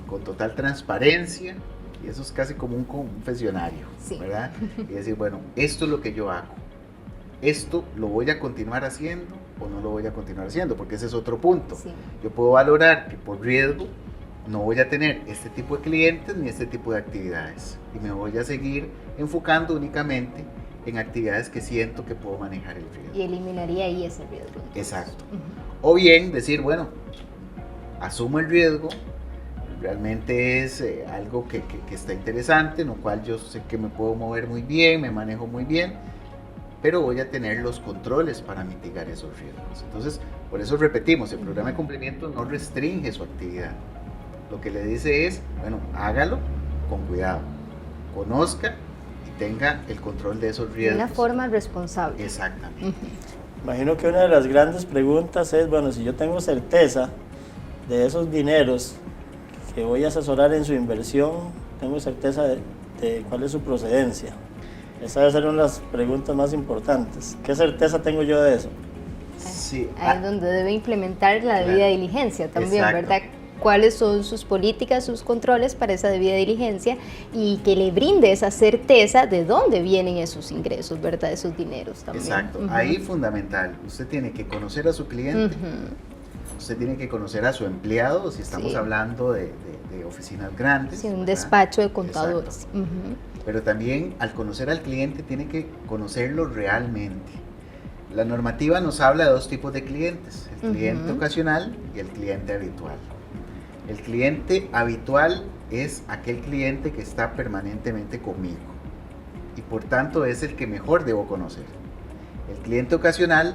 con total transparencia, y eso es casi como un confesionario, sí, ¿verdad? Y decir, bueno, esto es lo que yo hago. Esto lo voy a continuar haciendo o no lo voy a continuar haciendo, porque ese es otro punto. Sí. Yo puedo valorar que por riesgo no voy a tener este tipo de clientes ni este tipo de actividades y me voy a seguir enfocando únicamente en actividades que siento que puedo manejar el riesgo. Y eliminaría ahí ese riesgo. Entonces. Exacto. O bien decir, bueno, asumo el riesgo, realmente es algo que está interesante, en lo cual yo sé que me puedo mover muy bien, me manejo muy bien, pero voy a tener los controles para mitigar esos riesgos. Entonces, por eso repetimos, el programa de cumplimiento no restringe su actividad. Lo que le dice es, bueno, hágalo con cuidado, conozca y tenga el control de esos riesgos. De una forma responsable. Exactamente. Imagino que una de las grandes preguntas es, bueno, si yo tengo certeza de esos dineros que voy a asesorar en su inversión, tengo certeza de cuál es su procedencia. Esa debe ser una de las preguntas más importantes. ¿Qué certeza tengo yo de eso? Sí. Ahí es donde debe implementar la debida diligencia también, exacto, ¿verdad? Cuáles son sus políticas, sus controles para esa debida diligencia y que le brinde esa certeza de dónde vienen esos ingresos, ¿verdad? Esos dineros también. Exacto, ahí fundamental. Usted tiene que conocer a su cliente, usted tiene que conocer a su empleado, si estamos hablando de oficinas grandes. Sí, un despacho de contadores. Pero también al conocer al cliente tiene que conocerlo realmente. La normativa nos habla de dos tipos de clientes, el cliente ocasional y el cliente habitual. El cliente habitual es aquel cliente que está permanentemente conmigo y por tanto es el que mejor debo conocer. El cliente ocasional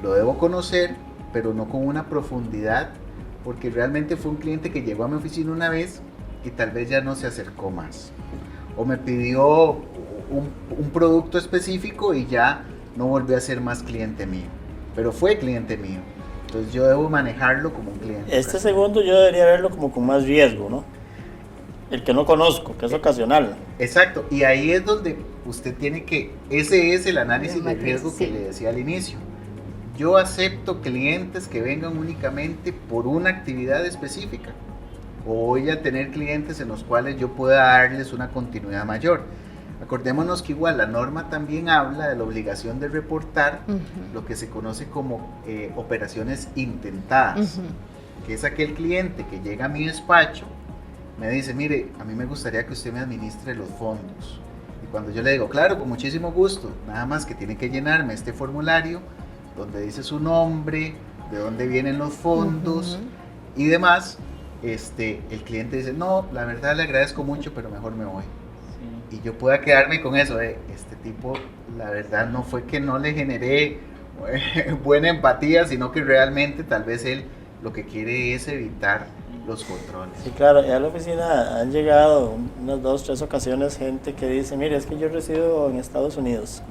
lo debo conocer, pero no con una profundidad, porque realmente fue un cliente que llegó a mi oficina una vez y tal vez ya no se acercó más. O me pidió un producto específico y ya no volvió a ser más cliente mío, pero fue cliente mío. Entonces yo debo manejarlo como un cliente. Este segundo yo debería verlo como con más riesgo, ¿no? El que no conozco, que es ocasional. Exacto, y ahí es donde usted tiene que, ese es el análisis de riesgo que le decía al inicio. Yo acepto clientes que vengan únicamente por una actividad específica, o voy a tener clientes en los cuales yo pueda darles una continuidad mayor. Acordémonos que igual la norma también habla de la obligación de reportar lo que se conoce como operaciones intentadas, que es aquel cliente que llega a mi despacho, me dice, mire, a mí me gustaría que usted me administre los fondos. Y cuando yo le digo, claro, con muchísimo gusto, nada más que tiene que llenarme este formulario donde dice su nombre, de dónde vienen los fondos y demás, el cliente dice, no, la verdad le agradezco mucho, pero mejor me voy. Y yo pueda quedarme con eso, este tipo, la verdad no fue que no le generé buena empatía, sino que realmente tal vez él lo que quiere es evitar los controles. Sí, claro, ya a la oficina han llegado unas 2, 3 ocasiones gente que dice, mire, es que yo resido en Estados Unidos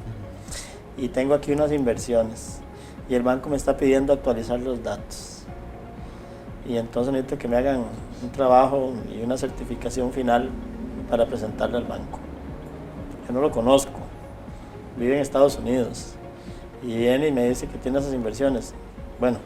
y tengo aquí unas inversiones y el banco me está pidiendo actualizar los datos. Y entonces necesito que me hagan un trabajo y una certificación final para presentarle al banco. Yo no lo conozco, vive en Estados Unidos y viene y me dice que tiene esas inversiones. Bueno,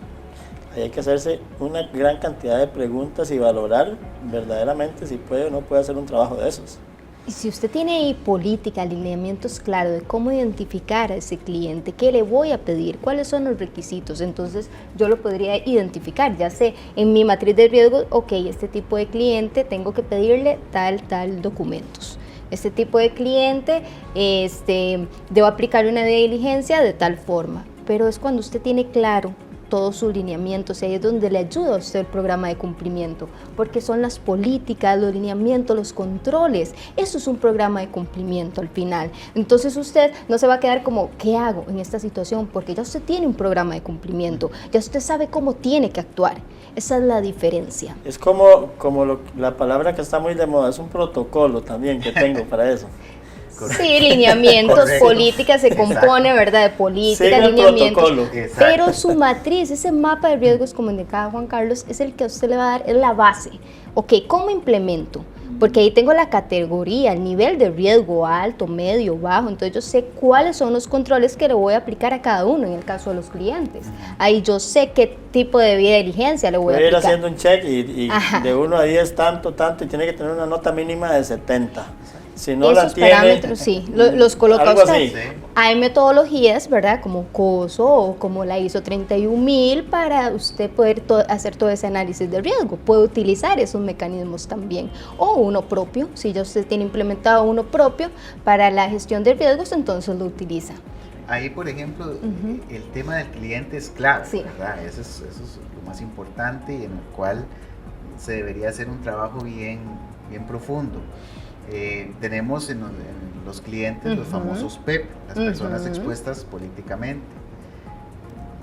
ahí hay que hacerse una gran cantidad de preguntas y valorar verdaderamente si puede o no puede hacer un trabajo de esos. Y si usted tiene ahí política, alineamientos claros de cómo identificar a ese cliente, qué le voy a pedir, cuáles son los requisitos, entonces yo lo podría identificar, ya sé, en mi matriz de riesgo, ok, este tipo de cliente tengo que pedirle tal documentos. Este tipo de cliente, debo aplicar una diligencia de tal forma, pero es cuando usted tiene claro todos sus lineamientos y ahí es donde le ayuda a usted el programa de cumplimiento, porque son las políticas, los lineamientos, los controles, eso es un programa de cumplimiento al final. Entonces usted no se va a quedar como, ¿qué hago en esta situación? Porque ya usted tiene un programa de cumplimiento, ya usted sabe cómo tiene que actuar, esa es la diferencia. Es la palabra que está muy de moda, es un protocolo también que tengo para eso. Correcto. Sí, lineamientos, correcto. Políticas, se compone, exacto, ¿verdad? De política, lineamientos, pero su matriz, ese mapa de riesgos, como indicaba Juan Carlos, es el que a usted le va a dar, es la base. Ok, ¿cómo implemento? Porque ahí tengo la categoría, el nivel de riesgo alto, medio, bajo, entonces yo sé cuáles son los controles que le voy a aplicar a cada uno en el caso de los clientes. Ahí yo sé qué tipo de debida diligencia le voy a aplicar. Ir haciendo un check y de 1 a 10 tanto, y tiene que tener una nota mínima de 70. Si no esos la tiene, parámetros sí, los coloca usted. Así. Hay metodologías, ¿verdad? Como COSO o como la ISO 31000 para usted poder hacer todo ese análisis de riesgo. Puede utilizar esos mecanismos también. O uno propio, si ya usted tiene implementado uno propio para la gestión de riesgos, entonces lo utiliza. Ahí, por ejemplo, el tema del cliente es clave, sí, ¿verdad? Eso es lo más importante y en el cual se debería hacer un trabajo bien profundo. Tenemos en los clientes los famosos PEP, las personas expuestas políticamente.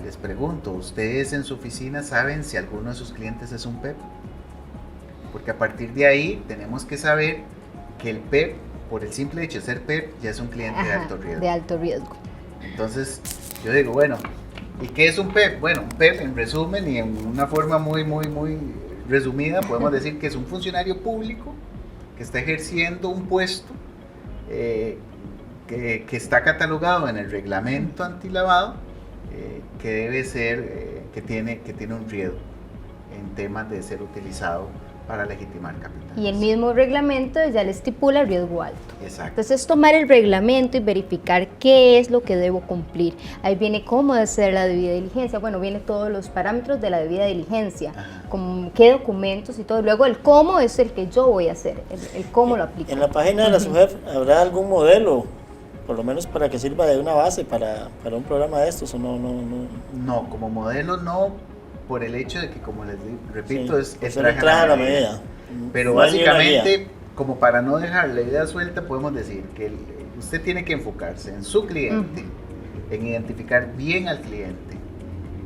Les pregunto, ¿ustedes en su oficina saben si alguno de sus clientes es un PEP? Porque a partir de ahí tenemos que saber que el PEP, por el simple hecho de ser PEP, ya es un cliente de alto riesgo. De alto riesgo. Entonces, yo digo, bueno, ¿y qué es un PEP? Bueno, un PEP, en resumen y en una forma muy resumida, podemos decir que es un funcionario público que está ejerciendo un puesto que está catalogado en el reglamento antilavado, que debe ser, que tiene un riesgo en temas de ser utilizado para legitimar capitales. Y el mismo reglamento ya le estipula riesgo alto. Exacto. Entonces tomar el reglamento y verificar qué es lo que debo cumplir. Ahí viene cómo hacer la debida diligencia. Bueno, viene todos los parámetros de la debida diligencia, como qué documentos y todo. Luego el cómo es el que yo voy a hacer, el cómo lo aplico. En la página de la SUGEF habrá algún modelo, por lo menos para que sirva de una base para un programa de estos, ¿o no? No, como modelo no. Por el hecho de que, como les repito, sí, es traje a la medida. Pero básicamente, como para no dejar la idea suelta, podemos decir que usted tiene que enfocarse en su cliente, en identificar bien al cliente,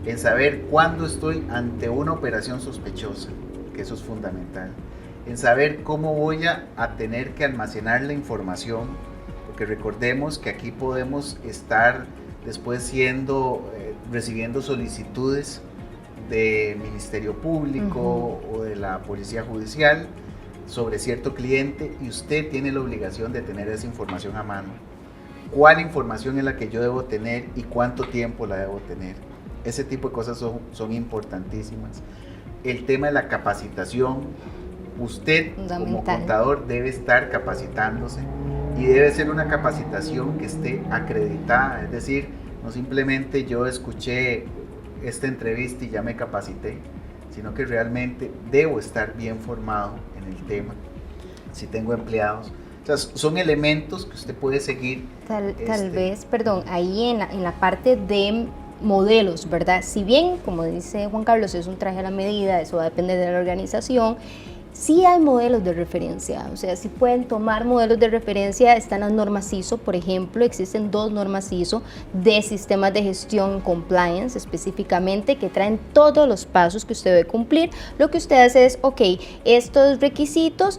en saber cuándo estoy ante una operación sospechosa, que eso es fundamental, en saber cómo voy a tener que almacenar la información, porque recordemos que aquí podemos estar después recibiendo solicitudes de Ministerio Público o de la Policía Judicial sobre cierto cliente y usted tiene la obligación de tener esa información a mano. ¿Cuál información es la que yo debo tener y cuánto tiempo la debo tener? Ese tipo de cosas son importantísimas. El tema de la capacitación, usted como contador debe estar capacitándose y debe ser una capacitación que esté acreditada, es decir, no simplemente yo escuché esta entrevista y ya me capacité, sino que realmente debo estar bien formado en el tema, si tengo empleados. O sea, son elementos que usted puede seguir. Tal vez, perdón, ahí en la parte de modelos, ¿verdad? Si bien, como dice Juan Carlos, es un traje a la medida, eso va a depender de la organización, sí hay modelos de referencia, o sea, sí pueden tomar modelos de referencia, están las normas ISO, por ejemplo, existen 2 normas ISO de sistemas de gestión compliance específicamente que traen todos los pasos que usted debe cumplir. Lo que usted hace es, ok, estos requisitos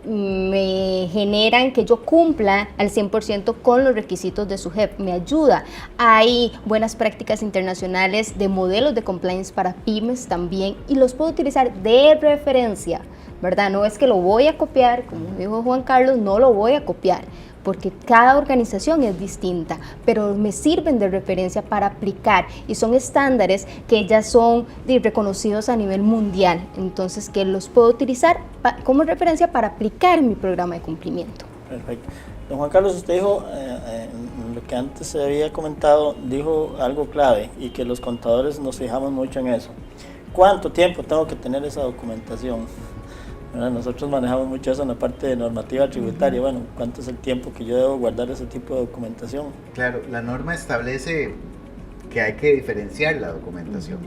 me generan que yo cumpla al 100% con los requisitos de SUGEF, me ayuda. Hay buenas prácticas internacionales de modelos de compliance para pymes también y los puedo utilizar de referencia, ¿verdad? No es que lo voy a copiar, como dijo Juan Carlos, no lo voy a copiar, porque cada organización es distinta, pero me sirven de referencia para aplicar y son estándares que ya son reconocidos a nivel mundial, entonces que los puedo utilizar como referencia para aplicar mi programa de cumplimiento. Perfecto. Don Juan Carlos, usted dijo, lo que antes se había comentado, dijo algo clave y que los contadores nos fijamos mucho en eso. ¿Cuánto tiempo tengo que tener esa documentación? ¿Verdad? Nosotros manejamos mucho eso en la parte de normativa tributaria. Bueno, ¿cuánto es el tiempo que yo debo guardar ese tipo de documentación? Claro, la norma establece que hay que diferenciar la documentación.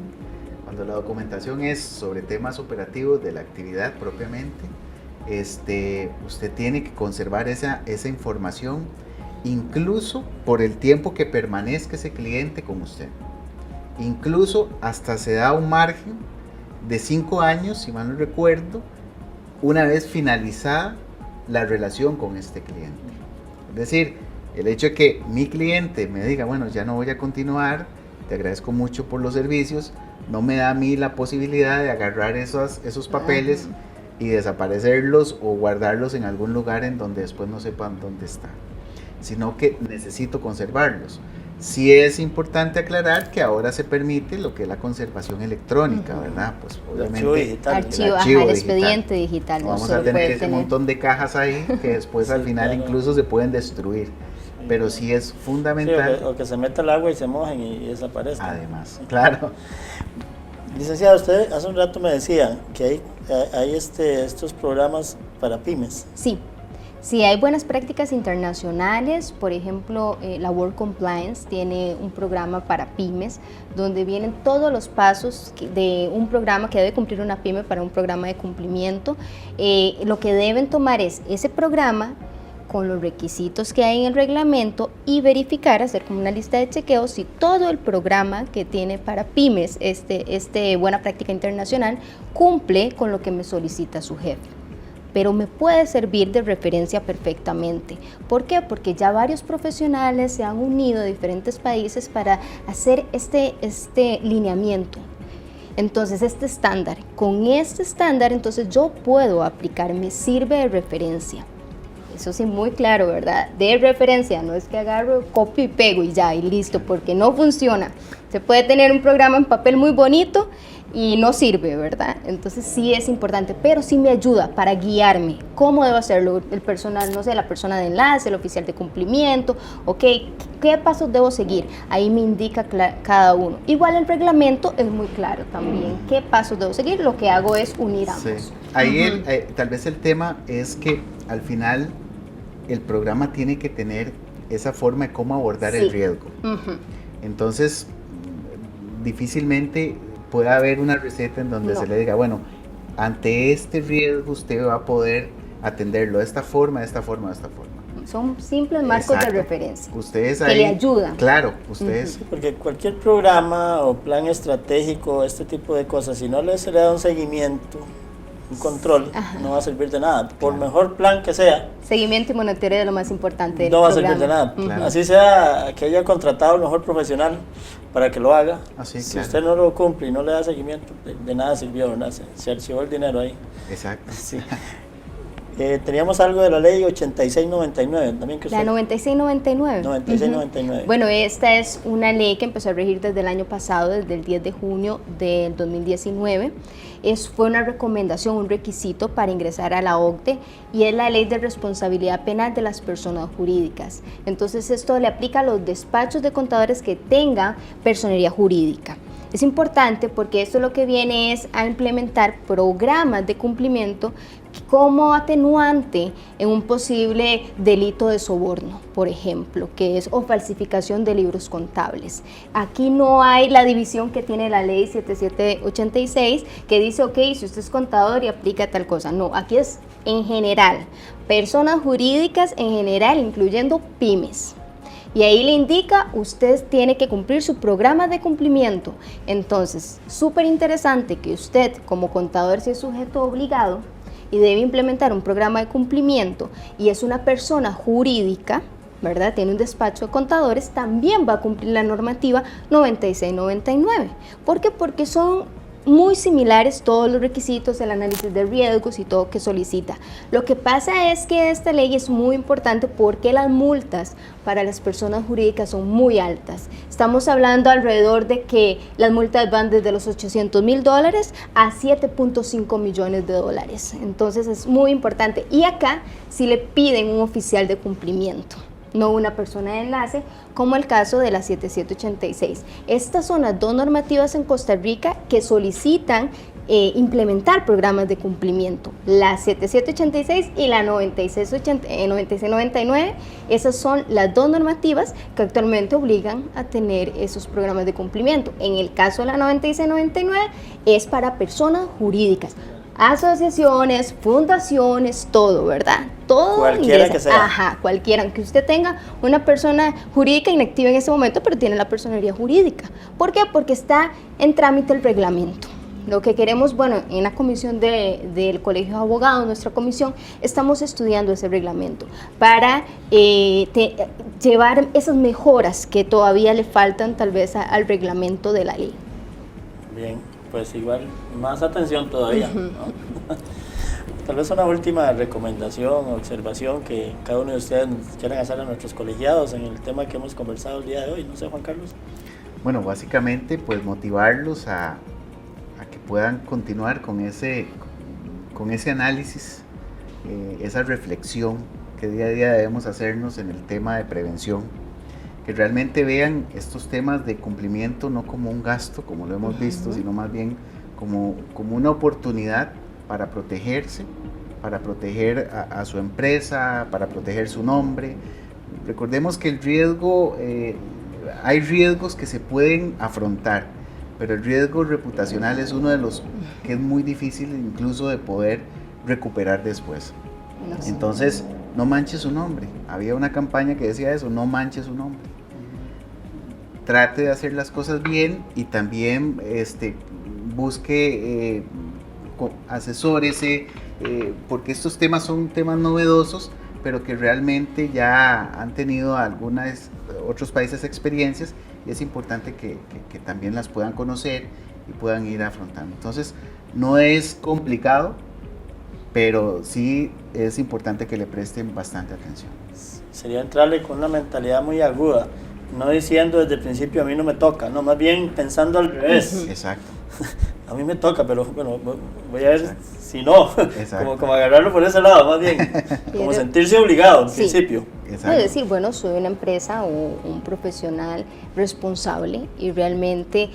Cuando la documentación es sobre temas operativos de la actividad propiamente, usted tiene que conservar esa información incluso por el tiempo que permanezca ese cliente con usted. Incluso hasta se da un margen de 5 años, si mal no recuerdo, una vez finalizada la relación con este cliente. Es decir, el hecho de que mi cliente me diga, bueno, ya no voy a continuar, te agradezco mucho por los servicios, no me da a mí la posibilidad de agarrar esos papeles y desaparecerlos o guardarlos en algún lugar en donde después no sepan dónde están, sino que necesito conservarlos. Sí es importante aclarar que ahora se permite lo que es la conservación electrónica, ¿verdad? Pues obviamente el expediente digital. Vamos a tener ese montón de cajas ahí que después al final incluso se pueden destruir. Pero sí es fundamental. Sí, o que se meta el agua y se mojen y desaparezcan. Además, claro. Licenciado, usted hace un rato me decía que hay estos programas para pymes. Sí, hay buenas prácticas internacionales. Por ejemplo, la World Compliance tiene un programa para pymes donde vienen todos los pasos de un programa que debe cumplir una pyme para un programa de cumplimiento. Lo que deben tomar es ese programa con los requisitos que hay en el reglamento y verificar, hacer como una lista de chequeo si todo el programa que tiene para pymes, buena práctica internacional, cumple con lo que me solicita su jefe. Pero me puede servir de referencia perfectamente. ¿Por qué? Porque ya varios profesionales se han unido de diferentes países para hacer este lineamiento. Entonces, con este estándar, entonces yo puedo aplicar, me sirve de referencia. Eso sí, muy claro, ¿verdad? De referencia, no es que agarro, copio y pego y ya, y listo, porque no funciona. Se puede tener un programa en papel muy bonito y no sirve, ¿verdad? Entonces sí es importante, pero sí me ayuda para guiarme. ¿Cómo debo hacerlo? El personal, no sé, la persona de enlace, el oficial de cumplimiento, ok, ¿qué pasos debo seguir? Ahí me indica cada uno. Igual el reglamento es muy claro también, ¿qué pasos debo seguir? Lo que hago es unir ambos. Sí. Ahí tal vez el tema es que al final el programa tiene que tener esa forma de cómo abordar el riesgo. Entonces, difícilmente puede haber una receta en donde se le diga, bueno, ante este riesgo usted va a poder atenderlo de esta forma, de esta forma, de esta forma. Son simples marcos de referencia ustedes que ahí, le ayudan. Claro, ustedes. Sí, porque cualquier programa o plan estratégico, este tipo de cosas, si no se le da un seguimiento, un control, no va a servir de nada. Por mejor plan que sea, seguimiento y monitoreo es lo más importante del no va a programa. servir de nada. Claro. Así sea que haya contratado al mejor profesional para que lo haga. Si usted no lo cumple y no le da seguimiento, de nada sirvió, ¿verdad? Se archivó el dinero ahí. Exacto. Sí. Teníamos algo de la ley 8699 también que usted... La 9699. 9699. Bueno, esta es una ley que empezó a regir desde el año pasado, desde el 10 de junio del 2019. Fue una recomendación, un requisito para ingresar a la OCDE y es la ley de responsabilidad penal de las personas jurídicas. Entonces esto le aplica a los despachos de contadores que tengan personería jurídica. Es importante porque esto lo que viene es a implementar programas de cumplimiento como atenuante en un posible delito de soborno, por ejemplo, que es o falsificación de libros contables. Aquí no hay la división que tiene la ley 7786 que dice, ok, si usted es contador y aplica tal cosa. No, aquí es en general, personas jurídicas en general, incluyendo pymes. Y ahí le indica, usted tiene que cumplir su programa de cumplimiento. Entonces, súper interesante que usted como contador, si es sujeto obligado y debe implementar un programa de cumplimiento y es una persona jurídica, ¿verdad? Tiene un despacho de contadores, también va a cumplir la normativa 9699. ¿Por qué? Porque son muy similares todos los requisitos, el análisis de riesgos y todo que solicita. Lo que pasa es que esta ley es muy importante porque las multas para las personas jurídicas son muy altas. Estamos hablando alrededor de que las multas van desde los $800,000 a $7.5 millones. Entonces es muy importante. Y acá sí le piden un oficial de cumplimiento, no una persona de enlace, como el caso de la 7786. Estas son las dos normativas en Costa Rica que solicitan implementar programas de cumplimiento, la 7786 y la 9699. Esas son las dos normativas que actualmente obligan a tener esos programas de cumplimiento. En el caso de la 9699 es para personas jurídicas, asociaciones, fundaciones, todo, ¿verdad? Todo cualquiera ingresa. Que sea. Ajá, cualquiera, aunque usted tenga una persona jurídica inactiva en ese momento, pero tiene la personería jurídica. ¿Por qué? Porque está en trámite el reglamento. Lo que queremos, bueno, en la comisión del Colegio de Abogados, nuestra comisión, estamos estudiando ese reglamento para llevar esas mejoras que todavía le faltan tal vez al reglamento de la ley. Bien, pues igual, más atención todavía, ¿no? Tal vez una última recomendación o observación que cada uno de ustedes quieran hacer a nuestros colegiados en el tema que hemos conversado el día de hoy. No sé, Juan Carlos. Bueno, básicamente pues motivarlos a que puedan continuar con ese análisis, esa reflexión que día a día debemos hacernos en el tema de prevención, que realmente vean estos temas de cumplimiento no como un gasto, como lo hemos visto, sino más bien como una oportunidad para protegerse, para proteger a su empresa, para proteger su nombre. Recordemos que el riesgo, hay riesgos que se pueden afrontar, pero el riesgo reputacional es uno de los que es muy difícil incluso de poder recuperar después. Entonces, no manche su nombre. Había una campaña que decía eso, no manche su nombre. Trate de hacer las cosas bien y también busque, asesórese, porque estos temas son temas novedosos, pero que realmente ya han tenido otros países experiencias, y es importante que también las puedan conocer y puedan ir afrontando. Entonces, no es complicado, pero sí es importante que le presten bastante atención. Sería entrarle con una mentalidad muy aguda, no diciendo desde el principio a mí no me toca, no, más bien pensando al revés. Exacto. A mí me toca, pero bueno, voy a ver. Exacto. Si no, como agarrarlo por ese lado, más bien, como sentirse obligado en principio. Puede decir, bueno, soy una empresa o un profesional responsable y realmente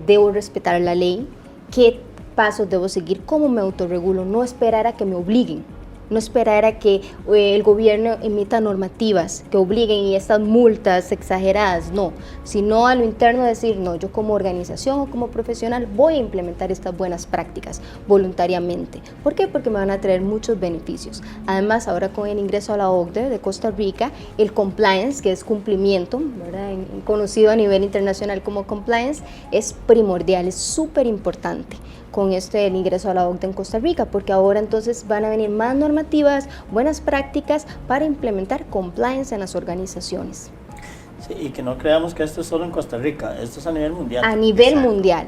debo respetar la ley. ¿Qué pasos debo seguir? ¿Cómo me autorregulo? No esperar a que me obliguen. No esperar a que el gobierno emita normativas que obliguen y estas multas exageradas, no, sino a lo interno decir, no, yo como organización o como profesional voy a implementar estas buenas prácticas voluntariamente. ¿Por qué? Porque me van a traer muchos beneficios. Además, ahora con el ingreso a la OCDE de Costa Rica, el compliance, que es cumplimiento, ¿verdad? Conocido a nivel internacional como compliance, es primordial, es súper importante con el ingreso a la OCDE en Costa Rica, porque ahora entonces van a venir más normativas, buenas prácticas para implementar compliance en las organizaciones. Sí, y que no creamos que esto es solo en Costa Rica, esto es a nivel mundial. A nivel mundial.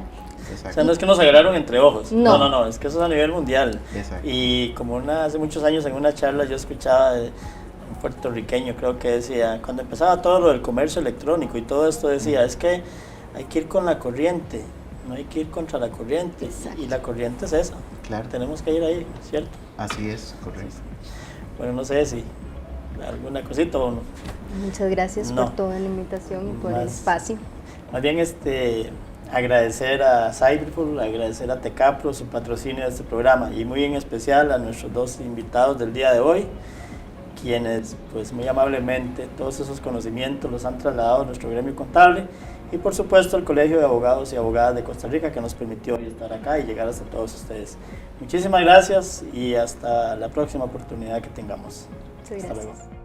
Exacto. O sea, no es que nos agarraron entre ojos, no, es que eso es a nivel mundial. Exacto. Y como hace muchos años en una charla yo escuchaba de un puertorriqueño, creo que decía, cuando empezaba todo lo del comercio electrónico y todo esto decía, es que hay que ir con la corriente, no hay que ir contra la corriente. Exacto. Y la corriente es esa. Claro. Tenemos que ir ahí, ¿cierto? Así es, correcto. Bueno, no sé si alguna cosita o no. Muchas gracias por toda la invitación y por el espacio. Más bien agradecer a Cyberpool, agradecer a Tecapro su patrocinio de este programa y muy en especial a nuestros dos invitados del día de hoy, quienes pues muy amablemente todos esos conocimientos los han trasladado a nuestro gremio contable. Y por supuesto el Colegio de Abogados y Abogadas de Costa Rica que nos permitió hoy estar acá y llegar hasta todos ustedes. Muchísimas gracias y hasta la próxima oportunidad que tengamos. Muchas gracias. Hasta luego.